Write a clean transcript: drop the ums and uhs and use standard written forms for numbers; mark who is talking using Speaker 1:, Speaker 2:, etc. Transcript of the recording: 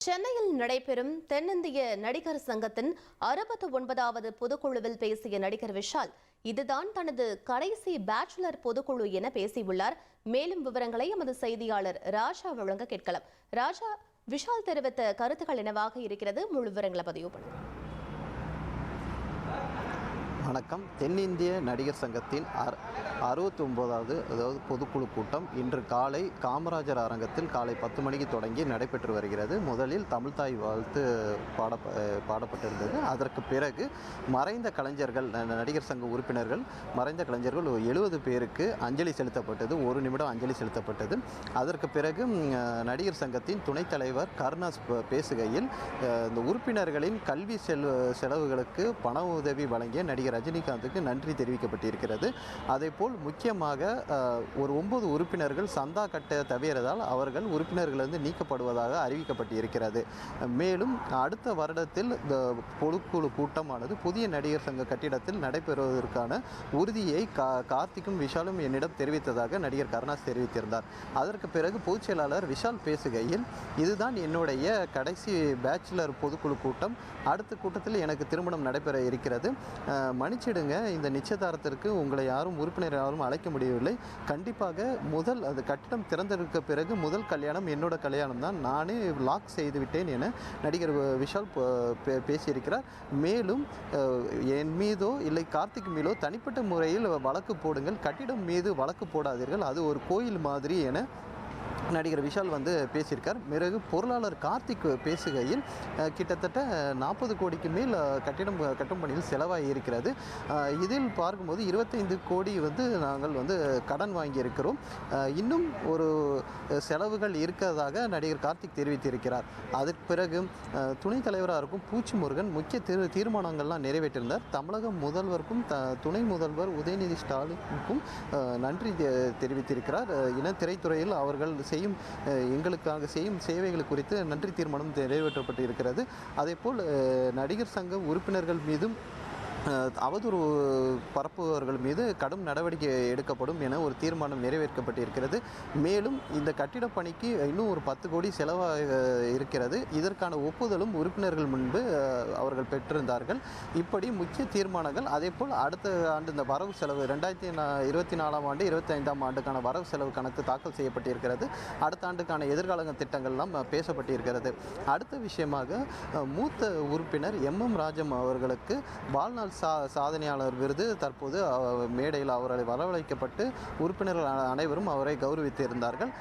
Speaker 1: சென்னையில் நடைபெறும் தென்னிந்திய நடிகர் சங்கத்தின் 69வது பொதுக்குழுவில் பேசிய நடிகர் விஷால், இதுதான் தனது கடைசி பேச்சுலர் பொதுக்குழு என பேசியுள்ளார். மேலும் விவரங்களை எமது செய்தியாளர் ராஜா வழங்க கேட்கலாம். ராஜா, விஷால் தெரிவித்த கருத்துக்கள் என்னவாக இருக்கிறது? முழு விவரங்களை பதிவு பண்ணுங்க.
Speaker 2: வணக்கம். தென்னிந்திய நடிகர் சங்கத்தின் 69வது பொதுக்குழு கூட்டம் இன்று காலை காமராஜர் அரங்கத்தில் காலை 10 மணிக்கு தொடங்கி நடைபெற்று வருகிறது. முதலில் தமிழ்தாய் வாழ்த்து பாடப்பட்டிருந்தது. அதற்கு பிறகு மறைந்த கலைஞர்கள், நடிகர் சங்க உறுப்பினர்கள், மறைந்த கலைஞர்கள் 70 பேருக்கு அஞ்சலி செலுத்தப்பட்டது. 1 நிமிடம் அஞ்சலி செலுத்தப்பட்டது. அதற்கு பிறகு நடிகர் சங்கத்தின் துணைத் தலைவர் கருணாஸ் பேசுகையில், இந்த உறுப்பினர்களின் கல்வி செலவுகளுக்கு பண உதவி வழங்கிய நடிகர் ரஜினிகாந்துக்கு நன்றி தெரிவிக்கப்பட்டிருக்கிறது. அதேபோல் முக்கியமாக ஒரு 9 உறுப்பினர்கள் சந்தா கட்ட தவிரதால் அவர்கள் உறுப்பினர்களிலிருந்து நீக்கப்படுவதாக அறிவிக்கப்பட்டிருக்கிறது. மேலும் அடுத்த வருடத்தில் இந்த பொதுக்குழு கூட்டமானது புதிய நடிகர் சங்க கட்டிடத்தில் நடைபெறுவதற்கான உறுதியை கார்த்திக்கும் விஷாலும் என்னிடம் தெரிவித்ததாக நடிகர் கருணாஸ் தெரிவித்திருந்தார். அதற்கு பிறகு பொதுச் செயலாளர் விஷால் பேசுகையில், இதுதான் என்னுடைய கடைசி பேச்சுலர் பொதுக்குழு கூட்டம். அடுத்த கூட்டத்தில் எனக்கு திருமணம் நடைபெற இருக்கிறது. மன்னிச்சிடுங்க, இந்த நிச்சயதாரத்திற்கு உங்களை உறுப்பினர் யாரும் அழைக்க முடியவில்லை. கண்டிப்பாக அது கட்டிடம் திறந்திருக்க பிறகு முதல் கல்யாணம் என்னோட கல்யாணம் தான். நானே லாக் செய்து விட்டேன் என நடிகர் விஷால் பேசியிருக்கிறார். மேலும் என் மீதோ இல்லை கார்த்திக் மீதோ தனிப்பட்ட முறையில் வழக்கு போடுங்கள், கட்டிடம் மீது வழக்கு போடாதீர்கள், அது ஒரு கோயில் மாதிரி என நடிகர் விஷால் பேசியிருக்கார். பிறகு பொருளாளர் கார்த்திக் பேசுகையில், கிட்டத்தட்ட 40 கோடிக்கு மேல் கட்டும் பணியில் செலவாகி இருக்கிறது. இதில் பார்க்கும்போது 25 கோடி நாங்கள் கடன் வாங்கியிருக்கிறோம். இன்னும் ஒரு செலவுகள் இருக்கிறதாக நடிகர் கார்த்திக் தெரிவித்திருக்கிறார். அதற்கு பிறகு துணைத் தலைவராக இருக்கும் பூச்சி முருகன் முக்கிய தீர்மானங்கள்லாம் நிறைவேற்றிருந்தார். தமிழக முதல்வருக்கும் துணை முதல்வர் உதயநிதி ஸ்டாலினுக்கும் நன்றி தெரிவித்திருக்கிறார். திரைத்துறையில் அவர்கள் எங்களுக்காக செய்யும் சேவைகள் குறித்து நன்றி தீர்மானம் நிறைவேற்றப்பட்டு இருக்கிறது. அதேபோல் நடிகர் சங்க உறுப்பினர்கள் மீதும் அவதூறு பரப்புபவர்கள் மீது கடும் நடவடிக்கை எடுக்கப்படும் என ஒரு தீர்மானம் நிறைவேற்றப்பட்டிருக்கிறது. மேலும் இந்த கட்டிடப் பணிக்கு இன்னும் ஒரு 10 கோடி செலவாக இருக்கிறது. இதற்கான ஒப்புதலும் உறுப்பினர்கள் முன்பு அவர்கள் பெற்றிருந்தார்கள். இப்படி முக்கிய தீர்மானங்கள். அதேபோல் அடுத்த ஆண்டு இந்த வரவு செலவு 2024ஆம் ஆண்டு 25ஆம் ஆண்டுக்கான வரவு செலவு கணக்கு தாக்கல் செய்யப்பட்டிருக்கிறது. அடுத்த ஆண்டுக்கான எதிர்கால திட்டங்கள்லாம் பேசப்பட்டிருக்கிறது. அடுத்த விஷயமாக மூத்த உறுப்பினர் MM ராஜம் அவர்களுக்கு வாழ்நாள் சாதனையாளர் விருது தற்போது மேடையில் அவரை வரவழைக்கப்பட்டு உறுப்பினர்கள் அனைவரும் அவரை கௌரவித்திருந்தார்கள்.